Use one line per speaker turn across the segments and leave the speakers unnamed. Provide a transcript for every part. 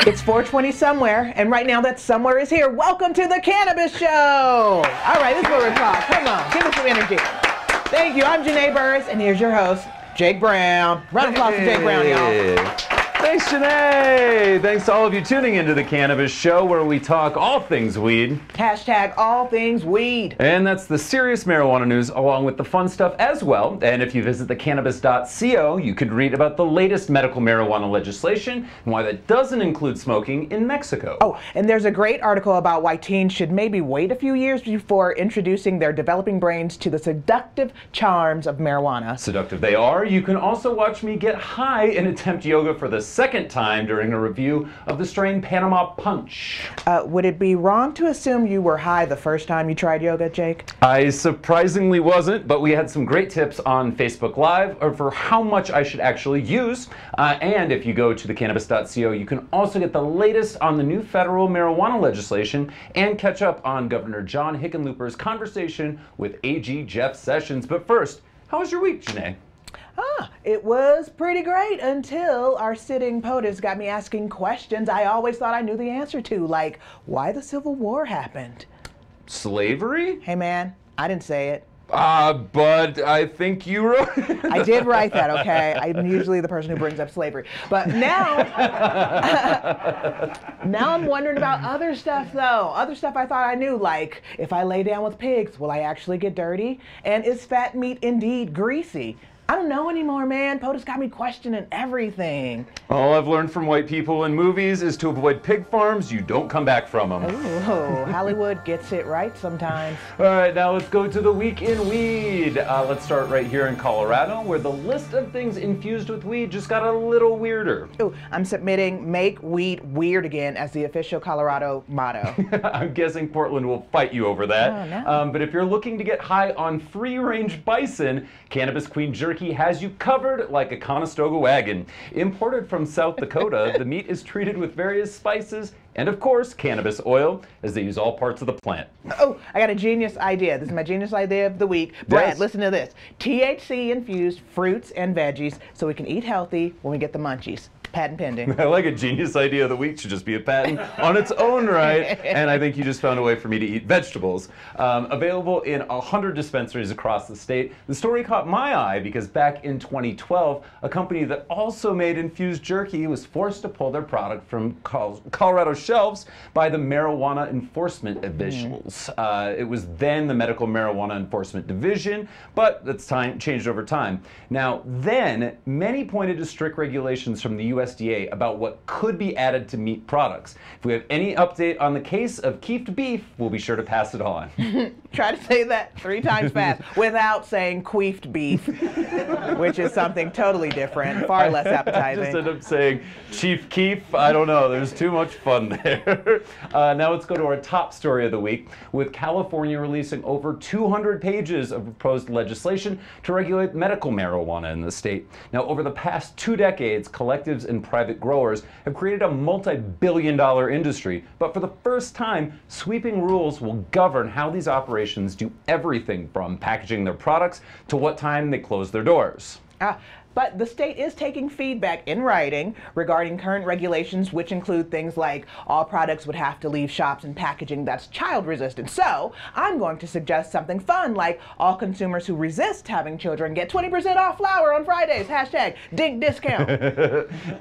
It's 4:20 somewhere, and right now that somewhere is here. Welcome to the Cannabis Show. All right, this is what we're talking. Come on, give us some energy. Thank you. I'm Janae Burris, and here's your host, Jake Brown. Round of applause for Jake Brown, y'all.
Thanks, Janae. Thanks to all of you tuning into the Cannabis Show, where we talk all things weed.
Hashtag all things weed.
And that's the serious marijuana news, along with the fun stuff as well. And if you visit the cannabis.co, you could read about the latest medical marijuana legislation and why that doesn't include smoking in Mexico.
Oh, and there's a great article about why teens should maybe wait a few years before introducing their developing brains to the seductive charms of marijuana.
Seductive they are. You can also watch me get high and attempt yoga for the second time during a review of the strain Panama Punch.
Would it be wrong to assume you were high the first time you tried yoga, Jake?
I surprisingly wasn't, but we had some great tips on Facebook Live for how much I should actually use. And if you go to thecannabis.co, you can also get the latest on the new federal marijuana legislation and catch up on Governor John Hickenlooper's conversation with AG Jeff Sessions. But first, how was your week, Janae?
It was pretty great until our sitting POTUS got me asking questions I always thought I knew the answer to, like why the Civil War happened.
Slavery?
Hey man, I didn't say it.
But I think you wrote it.
I did write that, okay? I'm usually the person who brings up slavery. But now, now I'm wondering about other stuff, though. Other stuff I thought I knew, like, if I lay down with pigs, will I actually get dirty? And is fat meat indeed greasy? I don't know anymore, man. POTUS got me questioning everything.
All I've learned from white people in movies is to avoid pig farms. You don't come back from them.
Ooh, Hollywood gets it right sometimes.
All right, now let's go to the week in weed. Let's start right here in Colorado, where the list of things infused with weed just got a little weirder.
Ooh, I'm submitting "Make Weed Weird Again" as the official Colorado motto.
I'm guessing Portland will fight you over that.
Oh, no.
But if you're looking to get high on free-range bison, Cannabis Queen Jerky has you covered like a Conestoga wagon. Imported from South Dakota, the meat is treated with various spices and, of course, cannabis oil, as they use all parts of the plant.
Oh, I got a genius idea. This is my genius idea of the week. Brad,
Yes.
Listen to this. THC-infused fruits and veggies so we can eat healthy when we get the munchies. Patent pending.
I like a genius idea of the week. Should just be a patent on its own right. And I think you just found a way for me to eat vegetables. Available in 100 dispensaries across the state. The story caught my eye because back in 2012, a company that also made infused jerky was forced to pull their product from Colorado shelves by the Marijuana Enforcement Officials. It was then the Medical Marijuana Enforcement Division, but that's changed over time. Now, then, many pointed to strict regulations from the USDA about what could be added to meat products. If we have any update on the case of keefed beef, we'll be sure to pass it on.
Try to say that 3 times fast without saying queefed beef, which is something totally different, far less appetizing.
I just end up saying Chief Keef. I don't know. There's too much fun there. Now let's go to our top story of the week, with California releasing over 200 pages of proposed legislation to regulate medical marijuana in the state. Now, over the past 2 decades, collectives and private growers have created a multi-billion-dollar industry, but for the first time, sweeping rules will govern how these operations do everything from packaging their products to what time they close their doors.
But the state is taking feedback in writing regarding current regulations, which include things like all products would have to leave shops in packaging that's child resistant. So I'm going to suggest something fun, like all consumers who resist having children get 20% off flour on Fridays. Hashtag dink discount.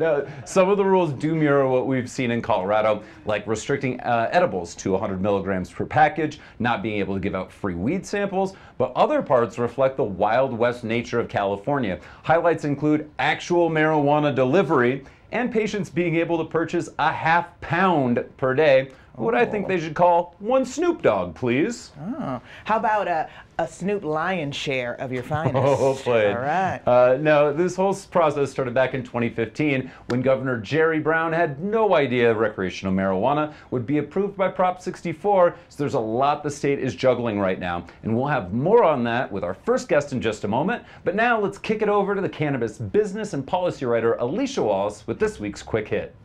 Now, some of the rules do mirror what we've seen in Colorado, like restricting edibles to 100 milligrams per package, not being able to give out free weed samples, but other parts reflect the Wild West nature of California. Highlights include actual marijuana delivery and patients being able to purchase a half pound per day. What I think they should call 1 Snoop Dogg, please.
Oh, how about a Snoop lion's share of your finest?
Oh, played.
All right.
Now, this whole process started back in 2015 when Governor Jerry Brown had no idea recreational marijuana would be approved by Prop 64, so there's a lot the state is juggling right now. And we'll have more on that with our first guest in just a moment. But now let's kick it over to the cannabis business and policy writer Alicia Wallace with this week's Quick Hit.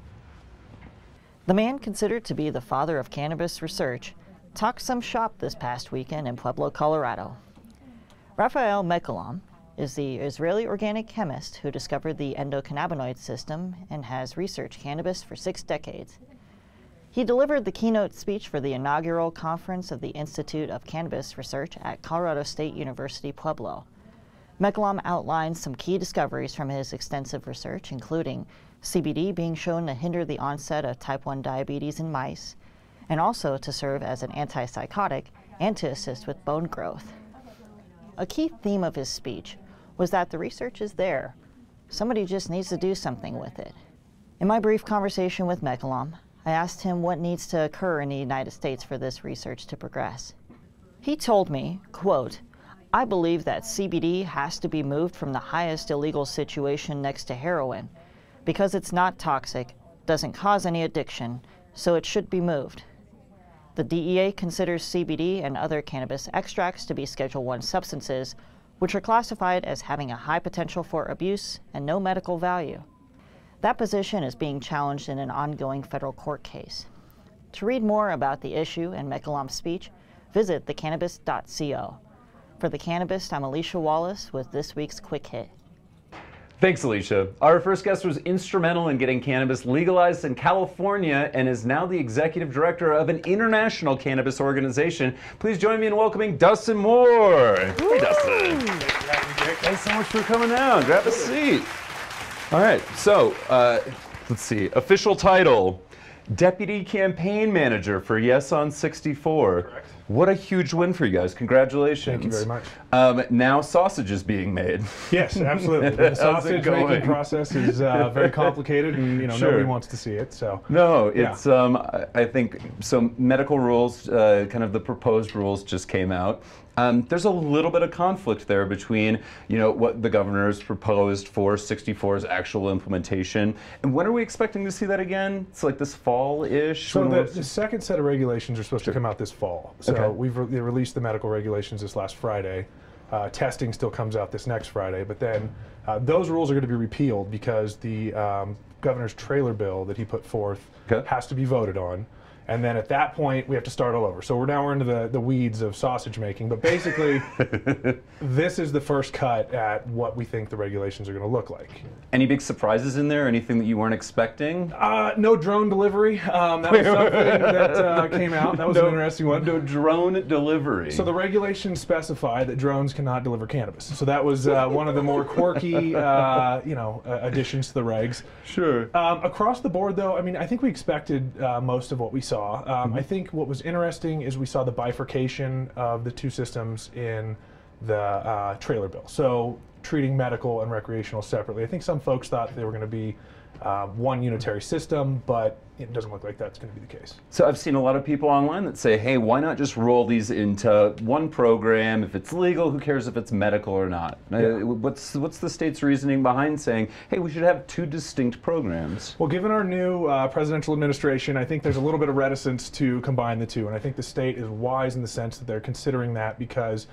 The man considered to be the father of cannabis research talked some shop this past weekend in Pueblo, Colorado. Rafael McCollum is the Israeli organic chemist who discovered the endocannabinoid system and has researched cannabis for 6 decades. He delivered the keynote speech for the inaugural conference of the Institute of Cannabis Research at Colorado State University, Pueblo. McCollum outlined some key discoveries from his extensive research, including CBD being shown to hinder the onset of type 1 diabetes in mice, and also to serve as an antipsychotic and to assist with bone growth. A key theme of his speech was that the research is there. Somebody just needs to do something with it. In my brief conversation with McCollum, I asked him what needs to occur in the United States for this research to progress. He told me, quote, "I believe that CBD has to be moved from the highest illegal situation next to heroin because it's not toxic, doesn't cause any addiction, so it should be moved. The DEA considers CBD and other cannabis extracts to be Schedule I substances, which are classified as having a high potential for abuse and no medical value. That position is being challenged in an ongoing federal court case. To read more about the issue and McCollum's speech, visit thecannabist.co. For The Cannabist, I'm Alicia Wallace with this week's Quick Hit.
Thanks, Alicia. Our first guest was instrumental in getting cannabis legalized in California and is now the executive director of an international cannabis organization. Please join me in welcoming Dustin Moore. Hey, Dustin. Thanks so much for coming out. Grab a seat. All right, so let's see. Official title, Deputy Campaign Manager for Yes on 64.
Correct.
What a huge win for you guys. Congratulations.
Thank you very much.
Now sausage is being made.
Yes, absolutely. The sausage making process is very complicated, and nobody wants to see it. So
no, it's I think so. Medical rules, kind of the proposed rules, just came out. There's a little bit of conflict there between, what the governor's proposed for 64's actual implementation. And when are we expecting to see that again? It's like this fall-ish?
So the second set of regulations are supposed to come out this fall. So we've released the medical regulations this last Friday. Testing still comes out this next Friday, but then those rules are going to be repealed because the governor's trailer bill that he put forth has to be voted on. And then at that point, we have to start all over. So we're into the weeds of sausage making. But basically, this is the first cut at what we think the regulations are going to look like.
Any big surprises in there? Anything that you weren't expecting?
No drone delivery. That was something that came out. That was an interesting one.
No drone delivery.
So the regulations specify that drones cannot deliver cannabis. So that was one of the more quirky, additions to the regs.
Sure.
Across the board, though, I think we expected most of what we saw. I think what was interesting is we saw the bifurcation of the two systems in the trailer bill. So treating medical and recreational separately. I think some folks thought they were going to be one unitary system, but it doesn't look like that's going to be the case.
So I've seen a lot of people online that say, hey, why not just roll these into one program? If it's legal, who cares if it's medical or not? Yeah. What's the state's reasoning behind saying, hey, we should have two distinct programs?
Well, given our new presidential administration, I think there's a little bit of reticence to combine the two. And I think the state is wise in the sense that they're considering that because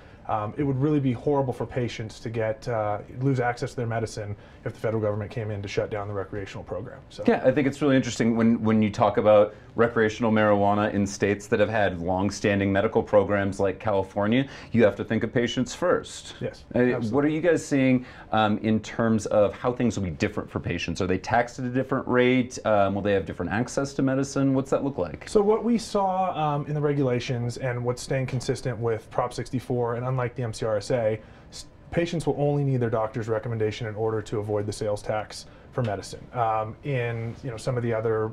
it would really be horrible for patients to lose access to their medicine if the federal government came in to shut down the recreational program. So.
Yeah, I think it's really interesting when you talk about recreational marijuana in states that have had long-standing medical programs like California, you have to think of patients first.
Yes,
what are you guys seeing in terms of how things will be different for patients? Are they taxed at a different rate? Will they have different access to medicine? What's that look like?
So what we saw in the regulations and what's staying consistent with Prop 64, and unlike the MCRSA, patients will only need their doctor's recommendation in order to avoid the sales tax for medicine. In some of the other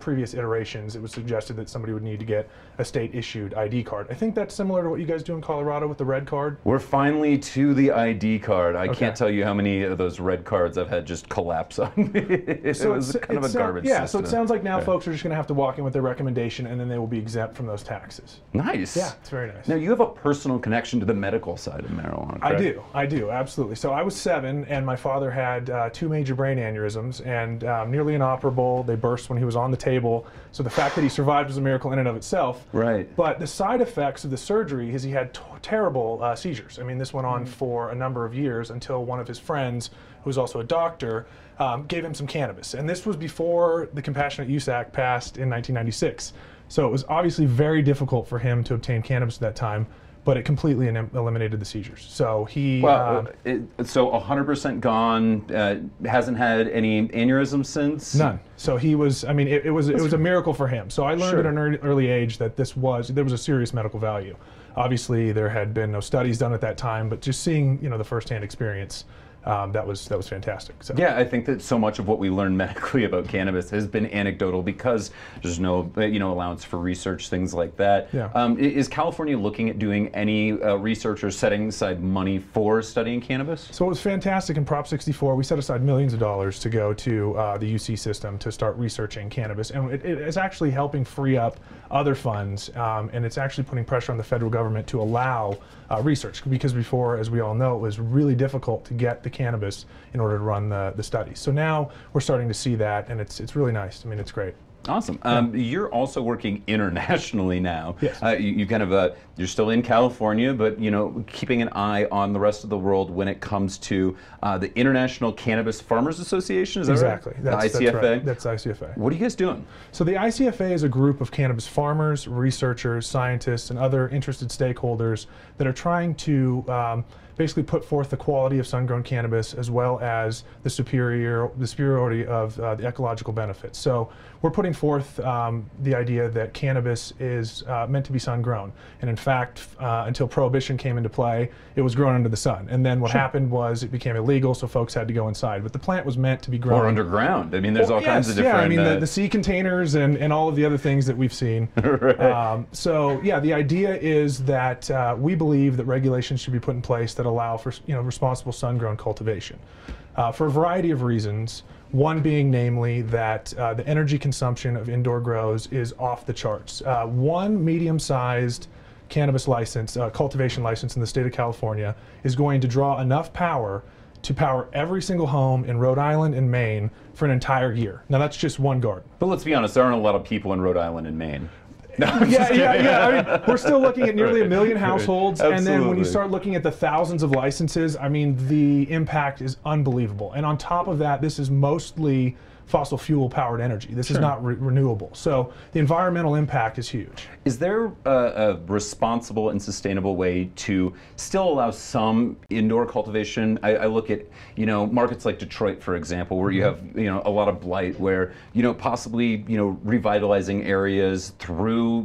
previous iterations, it was suggested that somebody would need to get a state-issued ID card. I think that's similar to what you guys do in Colorado with the red card.
We're finally to the ID card. I can't tell you how many of those red cards I've had just collapse on me. So it was kind of a garbage system.
So it sounds like now folks are just going to have to walk in with their recommendation, and then they will be exempt from those taxes.
Nice.
Yeah, it's very nice.
Now you have a personal connection to the medical side of marijuana, correct?
I do, absolutely. So I was 7, and my father had 2 major brain aneurysms, and nearly inoperable. They burst when he was on the table. So the fact that he survived was a miracle in and of itself.
Right.
But the side effects of the surgery is he had terrible seizures. I mean, this went on for a number of years until one of his friends, who was also a doctor, gave him some cannabis. And this was before the Compassionate Use Act passed in 1996. So it was obviously very difficult for him to obtain cannabis at that time. but it completely eliminated the seizures. So he...
so 100% gone, hasn't had any aneurysms since?
None. So he was, I mean, it was a miracle for him. So I learned at an early age that there was a serious medical value. Obviously, there had been no studies done at that time, but just seeing, the firsthand experience, that was fantastic. So.
Yeah, I think that so much of what we learn medically about cannabis has been anecdotal because there's no allowance for research, things like that.
Yeah.
Is California looking at doing any research or setting aside money for studying cannabis?
So it was fantastic in Prop 64. We set aside millions of dollars to go to the UC system to start researching cannabis, and it is actually helping free up other funds, and it's actually putting pressure on the federal government to allow research, because before, as we all know, it was really difficult to get the cannabis in order to run the studies. So now we're starting to see that, and it's really nice. I mean, it's great.
Awesome.
Yeah.
You're also working internationally now.
Yes.
You kind of you're still in California, but keeping an eye on the rest of the world when it comes to the International Cannabis Farmers Association. Is that
exactly.
right?
That's
the ICFA.
That's right. That's ICFA.
What are you guys doing?
So the ICFA is a group of cannabis farmers, researchers, scientists, and other interested stakeholders that are trying to basically put forth the quality of sun-grown cannabis as well as the superiority of the ecological benefits. So we're putting forth the idea that cannabis is meant to be sun-grown. And in fact, until Prohibition came into play, it was grown under the sun. And then what happened was it became illegal, so folks had to go inside. But the plant was meant to be grown.
Or underground. I mean, there's all kinds of different...
Yeah, I mean, the sea containers and all of the other things that we've seen.
Right.
So yeah, the idea is that we believe that regulations should be put in place that allow for responsible sun-grown cultivation for a variety of reasons. One being namely that the energy consumption of indoor grows is off the charts. One medium-sized cannabis license, cultivation license in the state of California is going to draw enough power to power every single home in Rhode Island and Maine for an entire year. Now that's just one garden.
But let's be honest, there aren't a lot of people in Rhode Island and Maine.
No, yeah. I mean, we're still looking at nearly 1 million households, and then when you start looking at the thousands of licenses, I mean, the impact is unbelievable. And on top of that, this is mostly fossil fuel powered energy. This is not renewable. So the environmental impact is huge.
Is there a responsible and sustainable way to still allow some indoor cultivation? I look at, markets like Detroit, for example, where you have, a lot of blight, where, possibly, revitalizing areas through,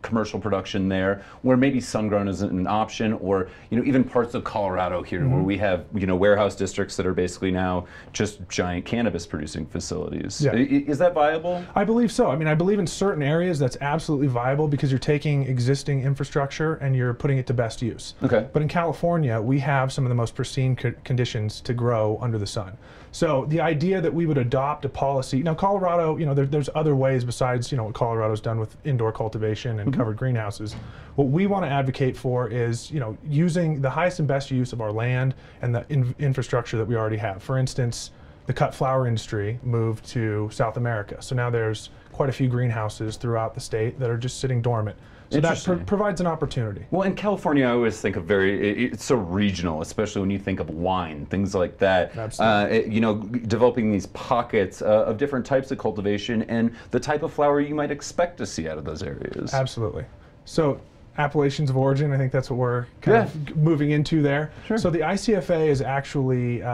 commercial production there, where maybe sun-grown isn't an option, or, even parts of Colorado here, where we have, warehouse districts that are basically now just giant cannabis producing facilities.
Yeah.
Is that viable?
I believe so. I mean, I believe in certain areas that's absolutely viable because you're taking existing infrastructure and you're putting it to best use.
Okay.
But in California, we have some of the most pristine conditions to grow under the sun. So the idea that we would adopt a policy, now Colorado, there's other ways besides, what Colorado's done with indoor cultivation and covered greenhouses. What we want to advocate for is, using the highest and best use of our land and the infrastructure that we already have. For instance, the cut flower industry moved to South America. So now there's quite a few greenhouses throughout the state that are just sitting dormant. So that provides an opportunity. Well,
in California, I always think of it's so regional, especially when you think of wine, things like that.
Absolutely.
Developing these pockets of different types of cultivation and the type of flower you might expect to see out of those areas.
Absolutely. So appellations of origin, I think that's what we're kind of moving into there.
Sure.
So the ICFA is actually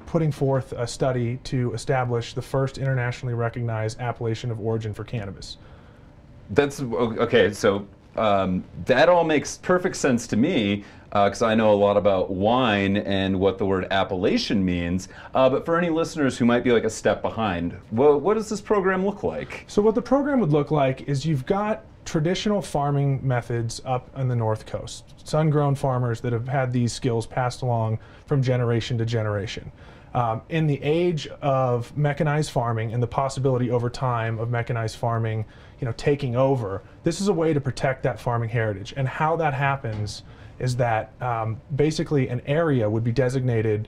putting forth a study to establish the first internationally recognized appellation of origin for cannabis.
That's okay. So that all makes perfect sense to me because I know a lot about wine and what the word appellation means. But for any listeners who might be like a step behind, what does this program look like?
So what the program would look like is you've got traditional farming methods up on the North Coast, sun-grown farmers that have had these skills passed along from generation to generation. In the age of mechanized farming and the possibility over time of mechanized farming, taking over, this is a way to protect that farming heritage. And how that happens is that basically an area would be designated,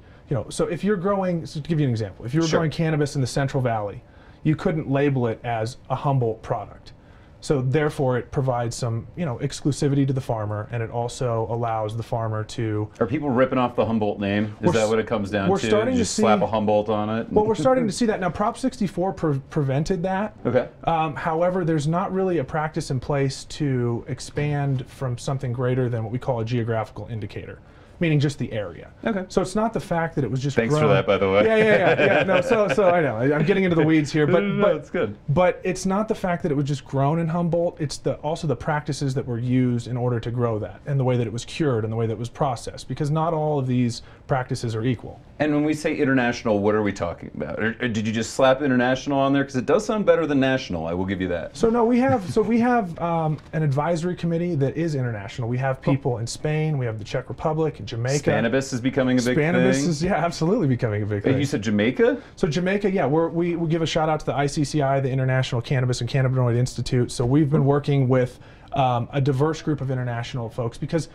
so if you're growing, so to give you an example, if you were growing cannabis in the Central Valley, you couldn't label it as a Humboldt product. So therefore, it provides some, exclusivity to the farmer, and it also allows the farmer to.
Are people ripping off the Humboldt name? Is that what it comes down to?
We're starting to
just
see,
slap a Humboldt on it?
Well, we're starting to see that now. Prop 64 prevented that.
Okay.
However, there's not really a practice in place to expand from something greater than what we call a geographical indicator, meaning just the area.
Okay.
So it's not the fact that it was just
Thanks
grown.
for that, by the way.
Yeah. No, so I know I'm getting into the weeds here, but
it's good.
But it's not the fact that it was just grown in Humboldt. It's also the practices that were used in order to grow that, and the way that it was cured, and the way that it was processed. Because not all of these practices are equal.
And when we say international, what are we talking about? Or did you just slap international on there? Because it does sound better than national. I will give you that.
So no, we have an advisory committee that is international. We have people in Spain. We have the Czech Republic, Jamaica.
Cannabis is becoming a big thing.
Cannabis is absolutely becoming a big thing.
You said Jamaica?
So Jamaica, yeah, we give a shout out to the ICCI, the International Cannabis and Cannabinoid Institute. So we've been working with a diverse group of international folks because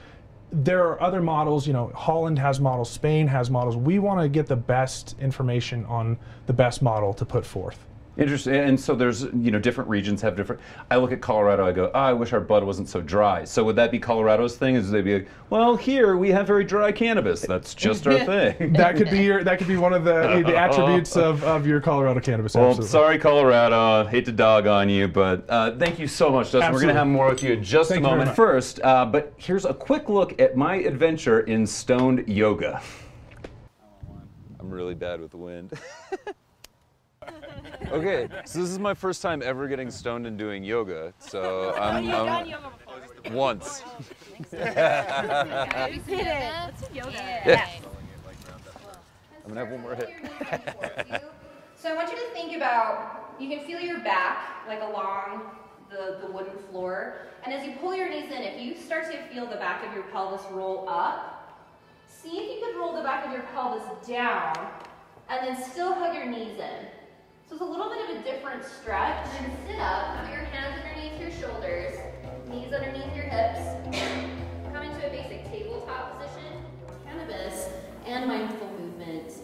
there are other models. Holland has models, Spain has models. We want to get the best information on the best model to put forth.
Interesting. And so there's, different regions have different. I look at Colorado, I go, I wish our bud wasn't so dry. So would that be Colorado's thing? Is they be like, well, here we have very dry cannabis. That's just our thing.
That could be one of the attributes of your Colorado cannabis.
Well,
absolutely.
sorry, Colorado. Hate to dog on you, but thank you so much, Dustin.
Absolutely.
We're going to have more with you in just a
Thank you very
moment.
much.
First, but here's a quick look at my adventure in stoned yoga. I'm really bad with the wind. Okay, so this is my first time ever getting stoned and doing yoga. So I'm
done yoga before?
Once.
You did it. Let's do yoga.
Yeah. I'm gonna have one more hit.
So I want you to think about, you can feel your back like along the wooden floor, and as you pull your knees in, if you start to feel the back of your pelvis roll up, see if you could roll the back of your pelvis down and then still hug your knees in. So it's a little bit of a different stretch. And then sit up, put your hands underneath your shoulders, knees underneath your hips. Come into a basic tabletop position. Cannabis and mindful movement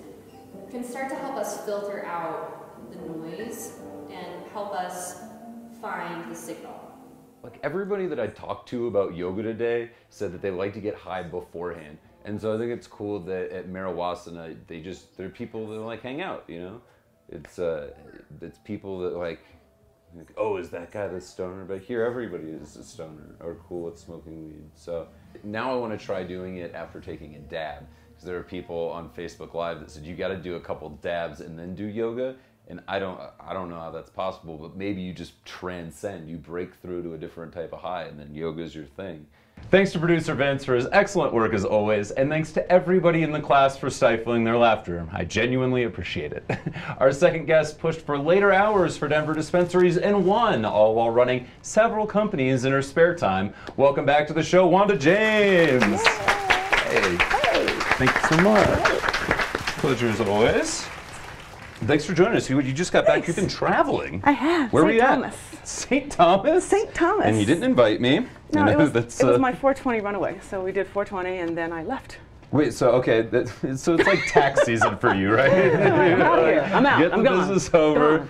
can start to help us filter out the noise and help us find the signal.
Like everybody that I talked to about yoga today said that they like to get high beforehand. And so I think it's cool that at Marijuana, they're people that like hang out, It's people that like, oh, is that guy the stoner? But here everybody is a stoner or cool with smoking weed. So now I want to try doing it after taking a dab. Because there are people on Facebook Live that said you got to do a couple dabs and then do yoga. And I don't know how that's possible, but maybe you just transcend. You break through to a different type of high and then yoga is your thing. Thanks to producer Vince for his excellent work as always, and thanks to everybody in the class for stifling their laughter. I genuinely appreciate it. Our second guest pushed for later hours for Denver dispensaries and won, all while running several companies in her spare time. Welcome back to the show, Wanda James. Hey. Thank you so much. Pleasure as always. Thanks for joining us. You just got back. You've been traveling.
I have.
Where were you
Thomas.
at? St. Thomas?
St. Thomas.
And you didn't invite me.
No, it was my 420 runaway. So we did 420 and then I left.
Wait, so okay, so it's like tax season for you, right?
I'm out here. I'm out.
Get
I'm
the
gone.
business over.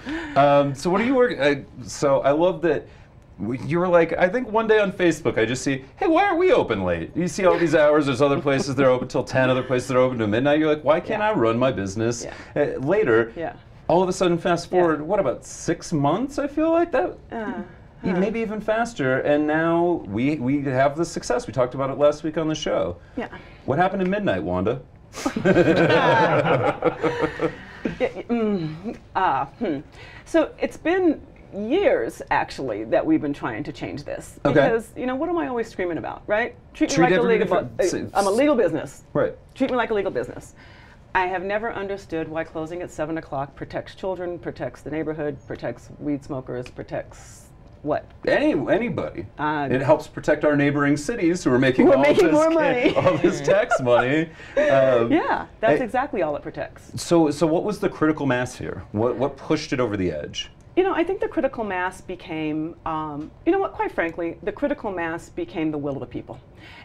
So what are you working? So I love that you were like, I think one day on Facebook I just see, hey, why aren't we open late? You see all these hours. There's other places that are open till 10, other places that are open till midnight. You're like, why can't I run my business later?
Yeah.
All of a sudden, fast forward, what about 6 months? I feel like that. Maybe even faster, and now we have the success. We talked about it last week on the show.
Yeah.
What happened at midnight, Wanda?
So it's been years, actually, that we've been trying to change this.
Okay.
Because, what am I always screaming about, right? Treat me
Treat
like a
everybody
legal, I'm a legal business.
Right.
Treat me like a legal business. I have never understood why closing at 7 o'clock protects children, protects the neighborhood, protects weed smokers, protects what?
Anybody. It helps protect our neighboring cities who are making
more money.
all this tax money.
Yeah, that's exactly all it protects.
So what was the critical mass here? What pushed it over the edge?
You know, I think the critical mass became, you know what, quite frankly, the critical mass became the will of the people.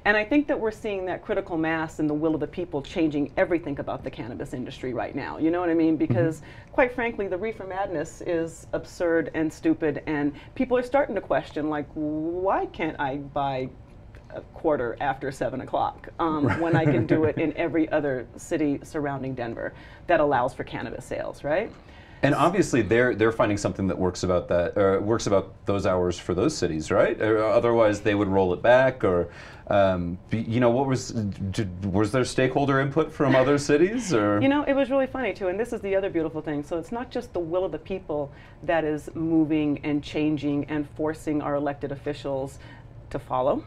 And I think that we're seeing that critical mass and the will of the people changing everything about the cannabis industry right now. You know what I mean? Because quite frankly, the reefer madness is absurd and stupid, and people are starting to question, like, why can't I buy a quarter after 7 o'clock when I can do it in every other city surrounding Denver that allows for cannabis sales, right?
And obviously, they're finding something that works about that, works about those hours for those cities, right? Or otherwise, they would roll it back. Or, you know, was there stakeholder input from other cities? Or
you know, it was really funny too. And this is the other beautiful thing. So it's not just the will of the people that is moving and changing and forcing our elected officials to follow.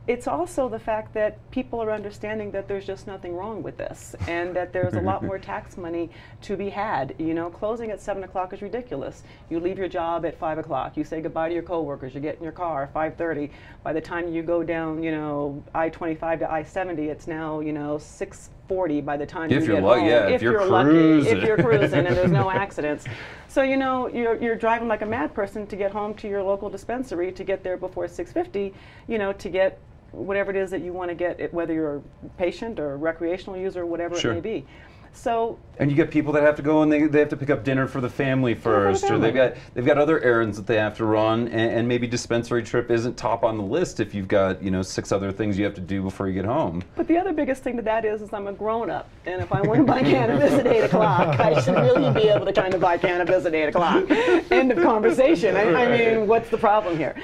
It's also the fact that people are understanding that there's just nothing wrong with this, and that there's a lot more tax money to be had. You know, closing at 7 o'clock is ridiculous. You leave your job at 5 o'clock. You say goodbye to your coworkers. You get in your car at 5:30. By the time you go down, you know, I-25 to I-70, it's now, you know, 6:40 by the time you get home.
Yeah, if you're lucky,
if you're cruising and there's no accidents. So, you know, you're driving like a mad person to get home to your local dispensary, to get there before 6:50, you know, to get whatever it is that you want to get, whether you're a patient or a recreational user or whatever it may be. So,
and you get people that have to go and they have to pick up dinner for the family first, or they've got other errands that they have to run, and maybe dispensary trip isn't top on the list if you've got, you know, 6 other things you have to do before you get home.
But the other biggest thing to that is I'm a grown-up, and if I want to buy cannabis at 8 o'clock, I should really be able to kind of buy cannabis at 8 o'clock. End of conversation. I mean, what's the problem here?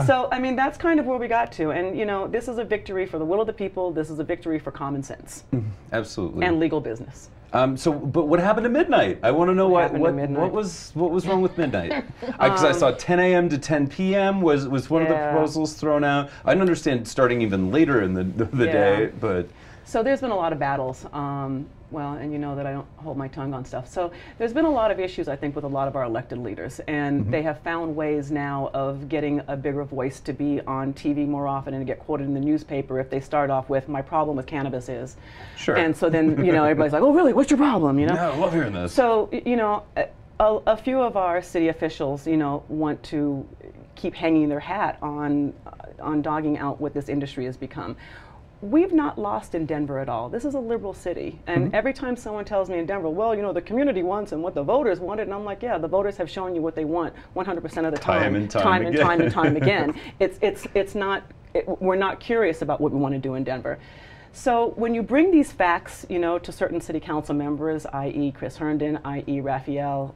So, I mean, that's kind of where we got to, and you know, this is a victory for the will of the people. This is a victory for common sense.
Absolutely.
And legal business.
But what happened to midnight? I want to know what was wrong with midnight? Because I saw 10 a.m. to 10 p.m. was one of the proposals thrown out. I don't understand starting even later in the day, but
so there's been a lot of battles. Well, and you know that I don't hold my tongue on stuff. So there's been a lot of issues, I think, with a lot of our elected leaders, and they have found ways now of getting a bigger voice to be on TV more often and to get quoted in the newspaper if they start off with, "My problem with cannabis is."
Sure.
And so then, you know, everybody's like, "Oh, really? What's your problem?" You know?
No, I love hearing this.
So, you know, a few of our city officials, you know, want to keep hanging their hat on dogging out what this industry has become. We've not lost in Denver at all. This is a liberal city, and every time someone tells me in Denver, well, you know, the community wants and what the voters wanted, and I'm like, yeah, the voters have shown you what they want 100% of the time, time and time again. It's not, we're not curious about what we want to do in Denver. So when you bring these facts, you know, to certain city council members, i.e. Chris Herndon, i.e. Rafael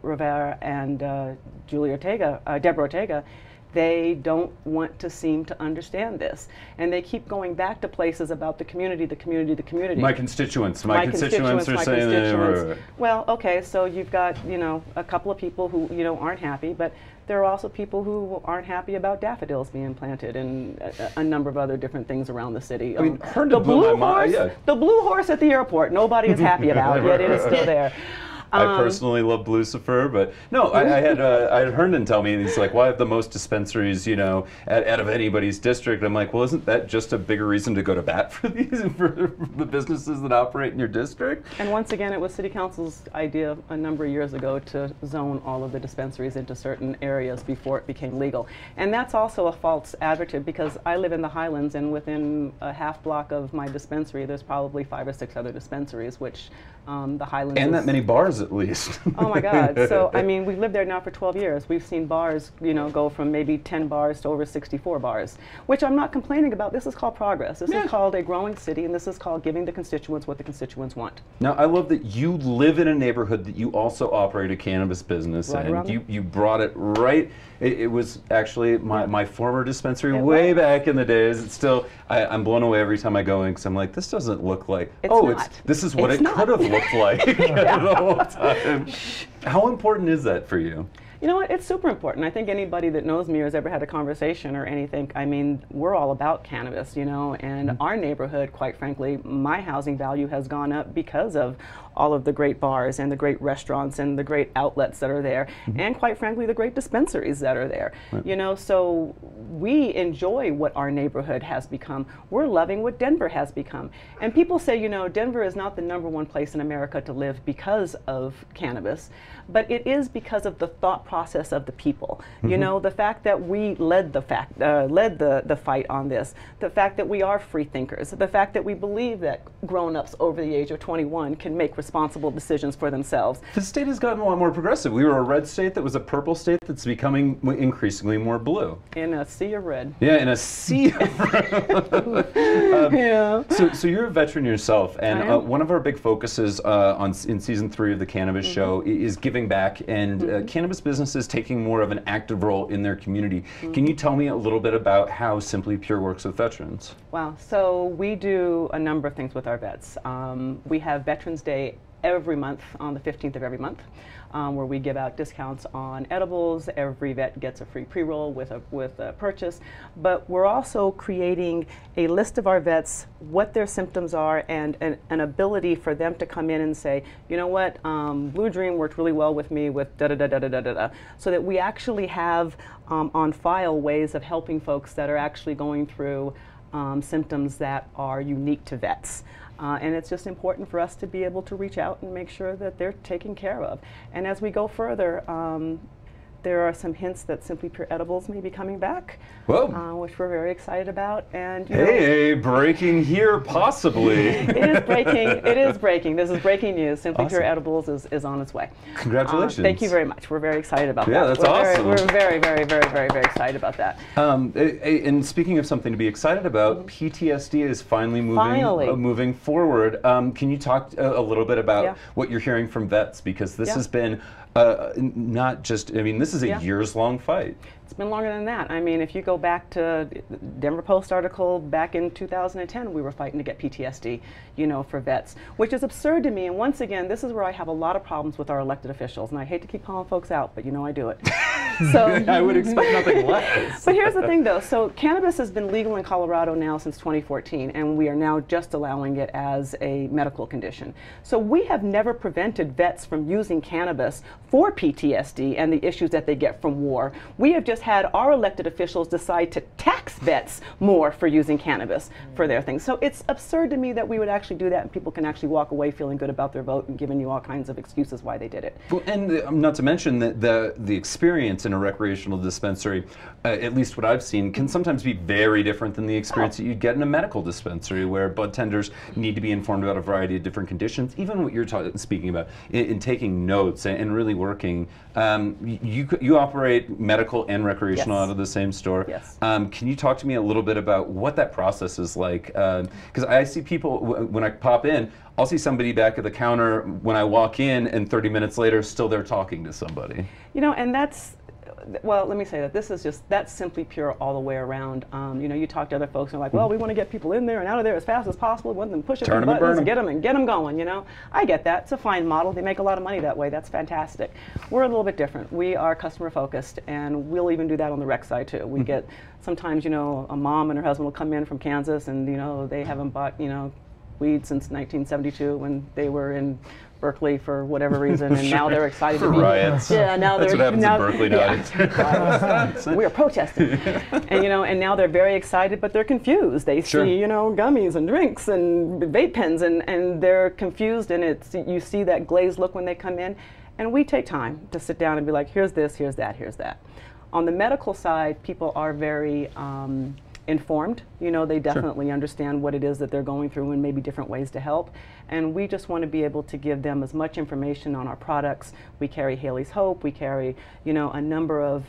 Rivera, and Deborah Ortega, they don't want to seem to understand this. And they keep going back to places about the community, the community, the community.
My constituents are saying that.
Well, okay, so you've got, you know, a couple of people who, you know, aren't happy, but there are also people who aren't happy about daffodils being planted and a number of other different things around the city.
I mean, the blue horse,
the blue horse at the airport, nobody is happy about, yet it is still there.
I personally love Lucifer, but no, I had Herndon tell me, and he's like, well, I have the most dispensaries, you know, out of anybody's district. I'm like, well, isn't that just a bigger reason to go to bat for these, for the businesses that operate in your district?
And once again, it was City Council's idea a number of years ago to zone all of the dispensaries into certain areas before it became legal. And that's also a false advertisement, because I live in the Highlands, and within a half block of my dispensary, there's probably 5 or 6 other dispensaries, which the Highlands
and that many bars at least.
Oh my God! So I mean, we've lived there now for 12 years. We've seen bars, you know, go from maybe 10 bars to over 64 bars, which I'm not complaining about. This is called progress. This is called a growing city, and this is called giving the constituents what the constituents want.
Now, I love that you live in a neighborhood that you also operate a cannabis business, and you brought it right. It was actually my former dispensary way back in the days. It's still, I'm blown away every time I go in, because I'm like, this doesn't look like, this is what it could have looked like at all time. How important is that for you?
You know what? It's super important. I think anybody that knows me or has ever had a conversation or anything, I mean, we're all about cannabis, you know, and our neighborhood, quite frankly, my housing value has gone up because of all of the great bars and the great restaurants and the great outlets that are there, and quite frankly, the great dispensaries that are there.
Right.
You know, so we enjoy what our neighborhood has become. We're loving what Denver has become. And people say, you know, Denver is not the #1 place in America to live because of cannabis, but it is because of the thought process of the people. You know, the fact that we led the fight on this, the fact that we are free thinkers, the fact that we believe that grown-ups over the age of 21 can make responsible decisions for themselves.
The state has gotten a lot more progressive. We were a red state that was a purple state that's becoming increasingly more blue.
In a sea of red.
Yeah, in a sea of red.
Yeah.
So you're a veteran yourself, and one of our big focuses in season 3 of the Cannabis show is giving back, and cannabis businesses taking more of an active role in their community. Can you tell me a little bit about how Simply Pure works with veterans?
Wow, so we do a number of things with our vets. We have Veterans Day every month on the 15th of every month, where we give out discounts on edibles. Every vet gets a free pre-roll with a purchase. But we're also creating a list of our vets, what their symptoms are, and an ability for them to come in and say, you know what, Blue Dream worked really well with me with da-da-da-da-da-da-da, so that we actually have on file ways of helping folks that are actually going through symptoms that are unique to vets. And it's just important for us to be able to reach out and make sure that they're taken care of. And as we go further, there are some hints that Simply Pure edibles may be coming back, which we're very excited about. And
hey, breaking here, possibly.
It is breaking. It is breaking. This is breaking news. Simply Pure edibles is on its way.
Congratulations.
Thank you very much. We're very excited about that.
Yeah, that's awesome.
We're very, very, very, very, very excited about that.
And speaking of something to be excited about, PTSD is finally moving forward. Can you talk a little bit about what you're hearing from vets? Because this has been not just, I mean, this is a years-long fight.
It's been longer than that. I mean, if you go back to Denver Post article back in 2010, we were fighting to get PTSD, you know, for vets, which is absurd to me. And once again, this is where I have a lot of problems with our elected officials. And I hate to keep calling folks out, but you know I do it. So
I would expect nothing less.
But here's the thing, though. So cannabis has been legal in Colorado now since 2014, and we are now just allowing it as a medical condition. So we have never prevented vets from using cannabis for PTSD and the issues that they get from war. We have just had our elected officials decide to tax vets more for using cannabis for their things. So it's absurd to me that we would actually do that and people can actually walk away feeling good about their vote and giving you all kinds of excuses why they did it.
Well, and not to mention that the experience in a recreational dispensary, at least what I've seen, can sometimes be very different than the experience that you'd get in a medical dispensary, where bud tenders need to be informed about a variety of different conditions. Even what you're speaking about in taking notes and really working. You operate medical and recreational out of the same store.
Yes.
Can you talk to me a little bit about what that process is like? Because I see people, when I pop in, I'll see somebody back at the counter when I walk in, and 30 minutes later, still there talking to somebody.
You know, and that's, well, let me say that this is just, that's Simply Pure all the way around. You know, you talk to other folks and they're like, well, we want to get people in there and out of there as fast as possible. We want them to push a few buttons, get them going, you know. I get that. It's a fine model. They make a lot of money that way. That's fantastic. We're a little bit different. We are customer focused, and we'll even do that on the rec side too. We get, sometimes, you know, a mom and her husband will come in from Kansas and, you know, they haven't bought, you know, weed since 1972 when they were in Berkeley for whatever reason, and now they're excited to be
riots.
Yeah, now
that's
they're
what happens in Berkeley nowadays.
We are protesting, and you know, and now they're very excited, but they're confused. They see, you know, gummies and drinks and vape pens, and they're confused, and it's, you see that glazed look when they come in, and we take time to sit down and be like, here's this, here's that, here's that. On the medical side, people are very informed. You know, they definitely understand what it is that they're going through and maybe different ways to help. And we just want to be able to give them as much information on our products. We carry Haley's Hope. We carry, you know, a number of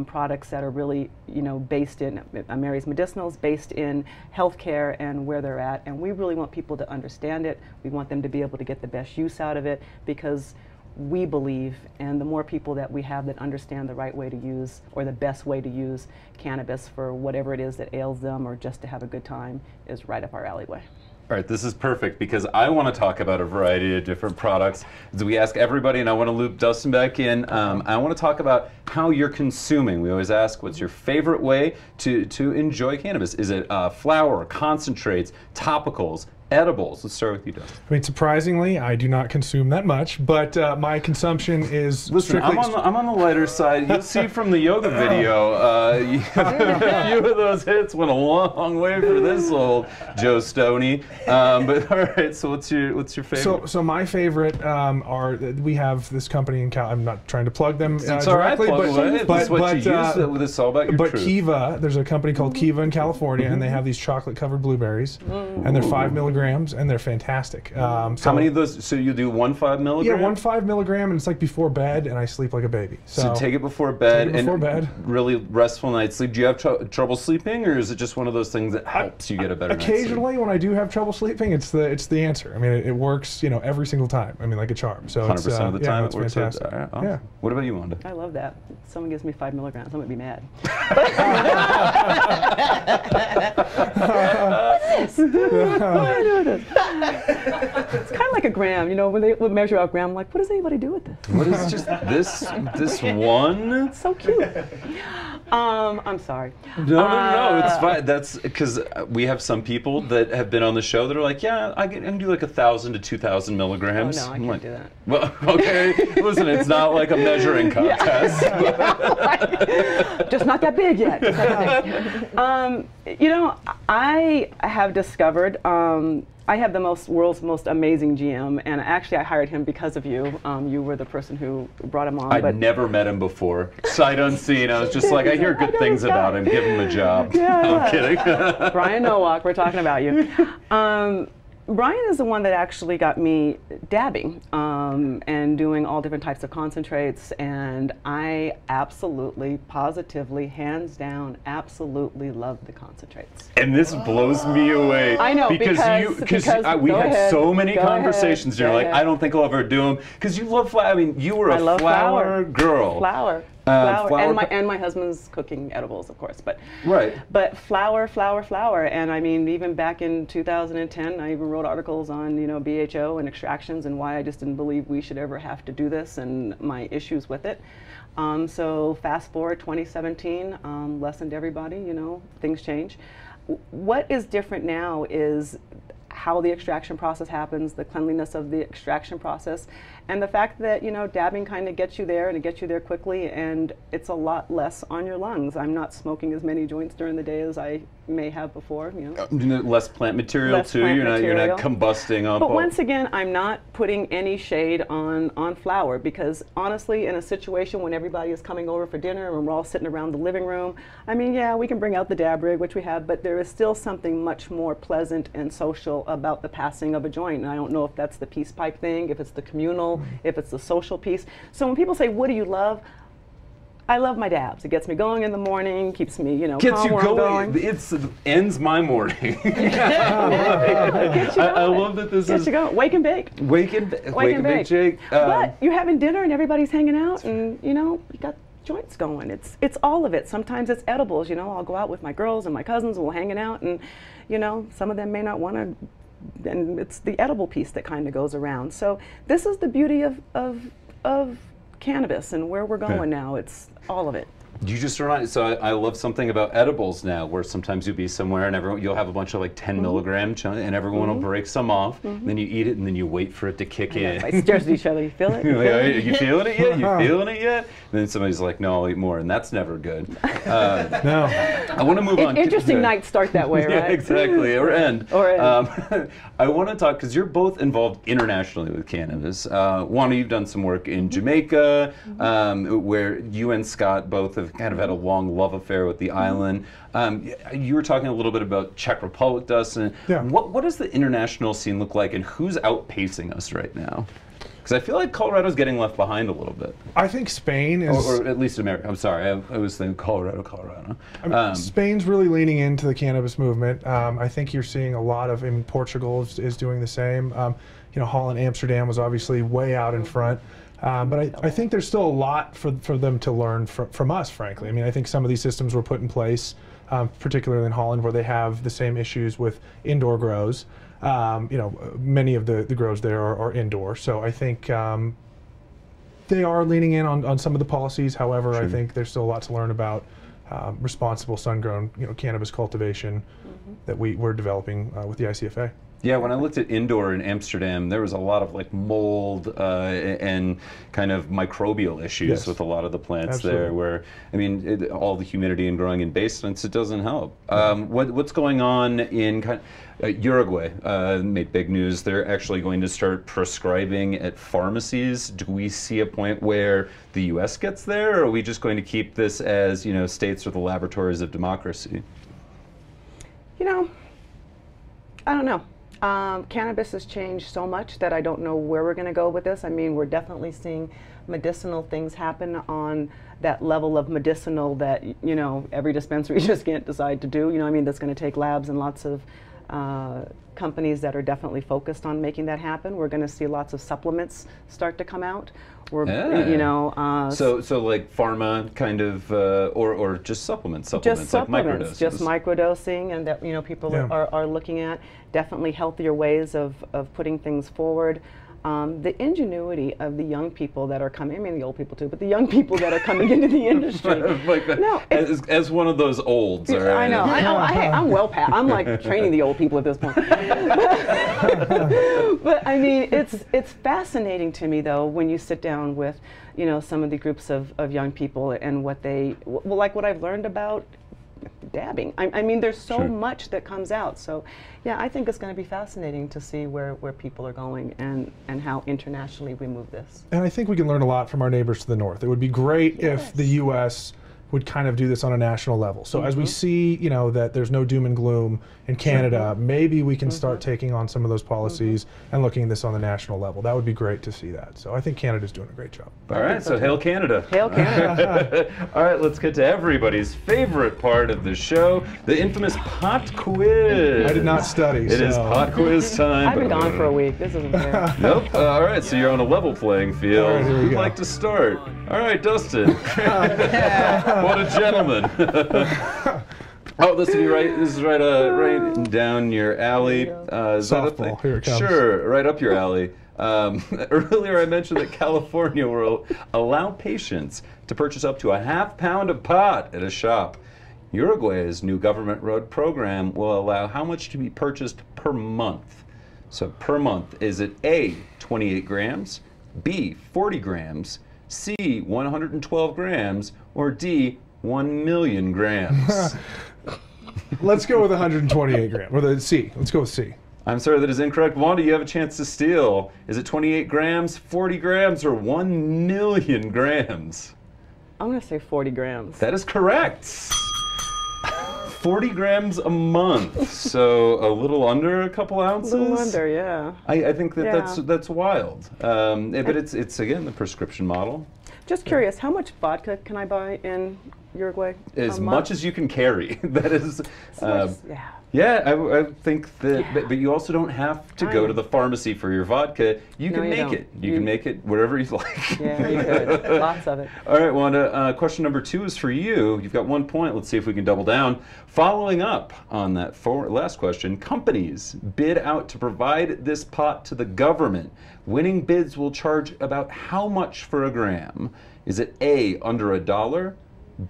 products that are really, you know, based in Mary's Medicinals, based in healthcare and where they're at. And we really want people to understand it. We want them to be able to get the best use out of it, because we believe, and the more people that we have that understand the right way to use, or the best way to use cannabis for whatever it is that ails them, or just to have a good time, is right up our alleyway.
All right, this is perfect because I want to talk about a variety of different products. As we ask everybody, and I want to loop Dustin back in, I want to talk about how you're consuming. We always ask, what's your favorite way to enjoy cannabis? Is it flower, concentrates, topicals, edibles? Let's start with you, Dustin.
I mean, surprisingly, I do not consume that much, but my consumption is
Listen, I'm on the lighter side. You'll see from the yoga video, a few of those hits went a long way for this old Joe Stoney. But all right, so what's your favorite?
So my favorite are, we have this company in Cal. I'm not trying to plug them
it's all right,
directly,
but what you use, it's all about your
but
truth.
Kiva, there's a company called Kiva in California, and they have these chocolate-covered blueberries, and they're 5 milligrams, and they're fantastic.
How many of those? So you do 1 5 milligram?
Yeah, 1 5 milligram, and it's like before bed, and I sleep like a baby.
So take it before bed.
Take it before bed.
Really restful night's sleep. Do you have trouble sleeping, or is it just one of those things that helps you get a better night's sleep?
Occasionally, when I do have trouble sleeping, it's the answer. I mean, it works, every single time. I mean, like a charm. So
100% of the time,
it's
it works.
fantastic.
Right, awesome. Yeah. What about you, Wanda?
I love that. If someone gives me 5 milligrams, I'm gonna be mad. It's kind of like a gram, when they would measure out gram, I'm like, what does anybody do with this?
What is just this one?
It's so cute. I'm sorry.
No, it's fine. That's because we have some people that have been on the show that are like, yeah, I can do like 1,000 to 2,000 milligrams.
Oh, no, I can't do that.
Well, okay. Listen, it's not like a measuring contest.
Just not that big yet. I have discovered I have the world's most amazing GM, and actually I hired him because of you. You were the person who brought him on.
I'd never met him before. Sight unseen. I was just like, I hear good things about him. Give him a job.
Yeah.
No, I'm kidding.
Brian Nowak, we're talking about you. Brian is the one that actually got me dabbing and doing all different types of concentrates, and I absolutely, positively, hands down, absolutely love the concentrates.
And this blows me away.
I know,
because we had so many conversations, and you're like, I don't think I'll ever do them, because you love flower. I mean, you were a flower girl.
Flower. And my husband's cooking edibles, of course, but flower, and I mean, even back in 2010, I even wrote articles on BHO and extractions and why I just didn't believe we should ever have to do this and my issues with it. So fast forward 2017, lessened everybody. Things change. What is different now is how the extraction process happens, the cleanliness of the extraction process, and the fact that dabbing kind of gets you there, and it gets you there quickly, and it's a lot less on your lungs. I'm not smoking as many joints during the day as I may have before.
Less plant material too. You're not combusting up.
But once again, I'm not putting any shade on flower, because honestly, in a situation when everybody is coming over for dinner and we're all sitting around the living room, I mean, yeah, we can bring out the dab rig, which we have, but there is still something much more pleasant and social about the passing of a joint. And I don't know if that's the peace pipe thing, if it's the communal, if it's the social piece. So when people say, what do you love? I love my dabs. It gets me going in the morning, keeps me,
gets you going. It ends my morning. I love that this is.
You going. Wake and bake.
Wake and bake, Jake.
But you're having dinner and everybody's hanging out, and you got joints going. It's all of it. Sometimes it's edibles. I'll go out with my girls and my cousins, and we're hanging out, and some of them may not want to. And it's the edible piece that kind of goes around. So this is the beauty of cannabis and where we're going now. It's all of it.
You just remind. So I love something about edibles now, where sometimes you'll be somewhere and you'll have a bunch of like 10 milligram and everyone will break some off. And then you eat it and then you wait for it to kick in.
Everybody stares at each other. You feel it?
You feeling it yet? You feeling it yet? And then somebody's like, "No, I'll eat more," and that's never good.
No.
I want to move on.
Interesting nights start that way, right?
Yeah, exactly. Or end.
Or
end. I want to talk because you're both involved internationally with cannabis. Wanda, you've done some work in Jamaica, where you and Scott both have kind of had a long love affair with the island. You were talking a little bit about Czech Republic, Dustin.
Yeah.
What does the international scene look like, and who's outpacing us right now? Because I feel like Colorado's getting left behind a little bit.
I think Spain is...
Or at least America. I'm sorry, I was thinking Colorado.
I mean, Spain's really leaning into the cannabis movement. I think you're seeing a lot of... Portugal is doing the same. Holland, Amsterdam was obviously way out in front. But I think there's still a lot for them to learn from us, frankly. I mean, I think some of these systems were put in place, particularly in Holland, where they have the same issues with indoor grows. Many of the grows there are indoor. So I think they are leaning in on some of the policies. However, I think there's still a lot to learn about responsible sun-grown cannabis cultivation that we're developing with the ICFA.
Yeah, when I looked at indoor in Amsterdam, there was a lot of like mold and kind of microbial issues with a lot of the plants there. Where I mean, all the humidity and growing in basements, it doesn't help. What's going on in Uruguay? Made big news. They're actually going to start prescribing at pharmacies. Do we see a point where the U.S. gets there, or are we just going to keep this as states are the laboratories of democracy?
I don't know. Cannabis has changed so much that I don't know where we're going to go with this. I mean, we're definitely seeing medicinal things happen on that level of medicinal that, every dispensary just can't decide to do. I mean, that's going to take labs and lots of companies that are definitely focused on making that happen. We're going to see lots of supplements start to come out.
So like pharma kind of, or just supplements, like microdoses.
Just microdosing, and that people are looking at definitely healthier ways of putting things forward. The ingenuity of the young people that are coming, I mean the old people too, but the young people that are coming into the industry.
As one of those olds, all right?
I know. I'm well past. I'm like training the old people at this point. But I mean, it's fascinating to me though when you sit down with, some of the groups of young people and what they, like what I've learned about dabbing. I mean, there's so much that comes out. So, yeah, I think it's going to be fascinating to see where people are going and how internationally we move this.
And I think we can learn a lot from our neighbors to the north. It would be great if the U.S. would kind of do this on a national level. So as we see, that there's no doom and gloom in Canada, maybe we can start taking on some of those policies and looking at this on the national level. That would be great to see that. So I think Canada's doing a great job.
All right, so hail Canada.
Hail Canada.
All right, let's get to everybody's favorite part of the show, the infamous pot quiz.
I did not study.
It is pot quiz time.
I've been gone for a week. This isn't fair.
Nope. All right, so you're on a level playing field.
All right, here we
Who'd
go.
like to start? All right, Dustin. What a gentleman. Oh, this is right down your alley. Is that a thing?
Softball, here it comes.
Sure, right up your alley. Earlier I mentioned that California will allow patients to purchase up to a ½ pound of pot at a shop. Uruguay's new government-run program will allow how much to be purchased per month? So per month, is it A, 28 grams, B, 40 grams, C, 112 grams, or D, 1 million grams?
Let's go with 128 grams, or the C. Let's go with C.
I'm sorry, that is incorrect. Wanda, you have a chance to steal. Is it 28 grams, 40 grams, or 1 million grams?
I'm going to say 40 grams.
That is correct. 40 grams a month, so a little under a couple ounces.
A little under, yeah.
I think that's wild. But it's again the prescription model.
Just curious, how much vodka can I buy in Uruguay?
As much as you can carry. That is.
Yeah.
Yeah, I think that, but you also don't have to go to the pharmacy for your vodka. You can make it. You can make it wherever you like.
Yeah, you could. Lots of it.
All right, Wanda, question number 2 is for you. You've got 1 point. Let's see if we can double down. Following up on that last question, companies bid out to provide this pot to the government. Winning bids will charge about how much for a gram? Is it A, under $1,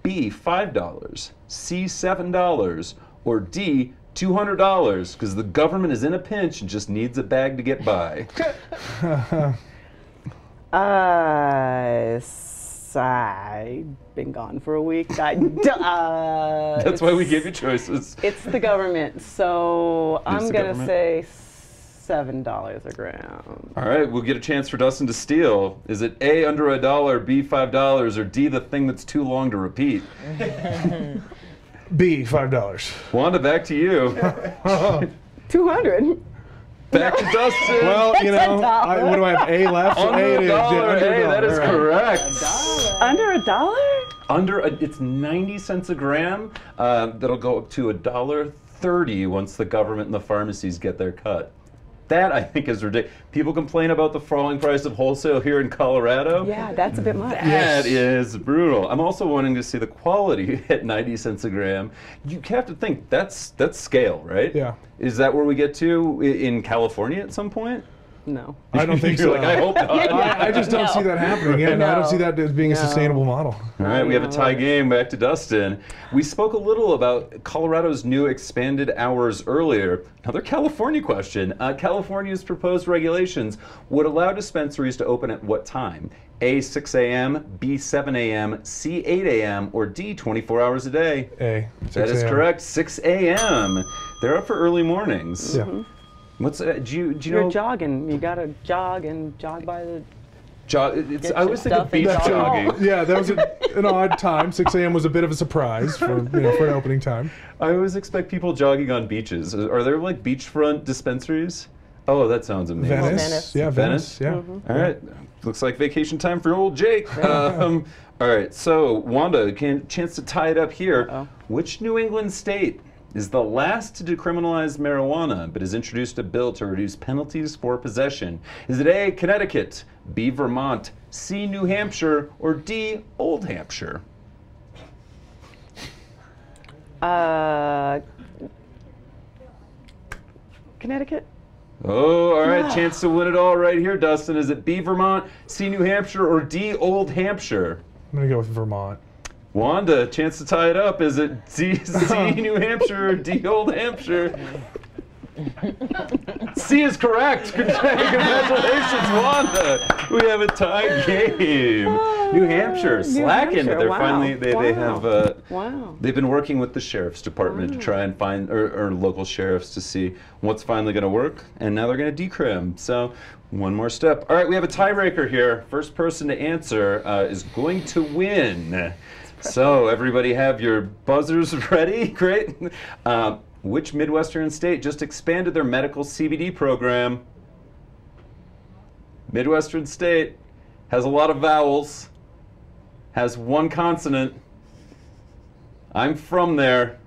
B, $5, C, $7, or D, $200, because the government is in a pinch and just needs a bag to get by?
I've been gone for a week.
That's why we gave you choices.
It's the government, so I'm going to say $7 a gram.
All right, we'll get a chance for Dustin to steal. Is it A, under $1, B, $5, or D, the thing that's too long to repeat?
B, $5.
Wanda, back to you.
200.
Back to Dustin.
Well, what do I have? A left? So
Under
A it is.
$1. Hey, that is correct.
Under $1?
It's 90 cents a gram. That'll go up to $1.30 once the government and the pharmacies get their cut. That, I think, is ridiculous. People complain about the falling price of wholesale here in Colorado.
Yeah, that's a bit much.
That is brutal. I'm also wanting to see the quality at 90 cents a gram. You have to think, that's scale, right?
Yeah.
Is that where we get to in California at some point?
No.
I don't think so.
Like, I hope not.
I just don't see that happening. Yeah, no, I don't see that as being a sustainable model.
All right, we have a tie game. Back to Dustin. We spoke a little about Colorado's new expanded hours earlier. Another California question. California's proposed regulations would allow dispensaries to open at what time? A, 6 a.m., B, 7 a.m., C, 8 a.m., or D, 24 hours a day?
A.
That is correct, 6 a.m. They're up for early mornings.
Yeah.
What's do you
You're
know?
jogging. You gotta jog by the.
I always think of beach jogging.
Yeah, that was an odd time. 6 a.m. was a bit of a surprise for for an opening time.
I always expect people jogging on beaches. Are there like beachfront dispensaries? Oh, that sounds amazing.
Venice. Yeah, Venice. Yeah.
All right. Looks like vacation time for old Jake. All right. So, Wanda, chance to tie it up here. Which New England state is the last to decriminalize marijuana, but has introduced a bill to reduce penalties for possession? Is it A, Connecticut, B, Vermont, C, New Hampshire, or D, Old Hampshire?
Connecticut.
Oh, all right. Chance to win it all right here, Dustin. Is it B, Vermont, C, New Hampshire, or D, Old Hampshire?
I'm going to go with Vermont.
Wanda, chance to tie it up. Is it C, New Hampshire, or D, Old Hampshire? C is correct. Congratulations, Wanda. We have a tie game. New Hampshire slacking. They're finally they have they've been working with the sheriff's department to try and find or local sheriffs to see what's finally going to work, and now they're going to decrim. So one more step. All right, we have a tiebreaker here. First person to answer is going to win. So everybody have your buzzers ready? Great. Which Midwestern state just expanded their medical CBD program? Midwestern state has a lot of vowels, has one consonant. I'm from there.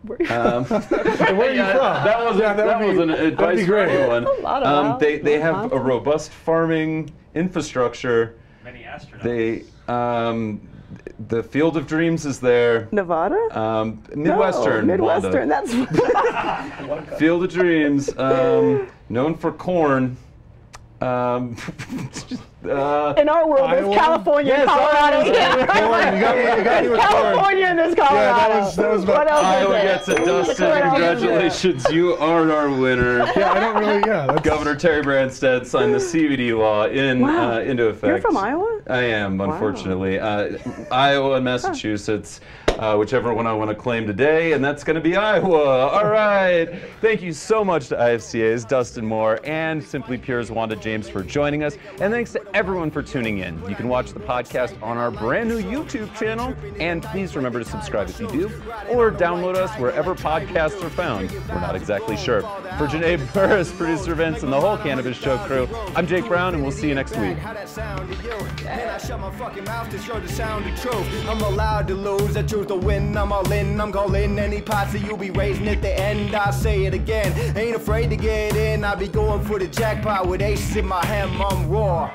Where are you from?
That was an advice for anyone. They have a robust farming infrastructure.
Many astronauts.
The Field of Dreams is there.
Nevada?
Midwestern.
No, Midwestern,
Wanda.
that's...
Field of Dreams, known for corn.
In our world, there's California and Colorado.
You got me with
California and there's Colorado.
Yeah, that was
what else
Iowa gets it, Dustin. Congratulations, you are our winner.
Yeah, I don't really,
Governor Terry Branstad signed the CBD law into effect.
You're from Iowa?
I am, unfortunately. Iowa and Massachusetts. Whichever one I want to claim today, and that's going to be Iowa. All right. Thank you so much to IFCA's Dustin Moore and Simply Pure's Wanda James for joining us. And thanks to everyone for tuning in. You can watch the podcast on our brand new YouTube channel. And please remember to subscribe if you do, or download us wherever podcasts are found. We're not exactly sure. For Janae Burris, producer Vince, and the whole Cannabis Show crew, I'm Jake Brown, and we'll see you next week. I'm allowed to lose, the truth to win. I'm all in, I'm calling any posse you be raising at the end. I say it again, ain't afraid to get in. I be going for the jackpot with ace in my hand, I'm raw.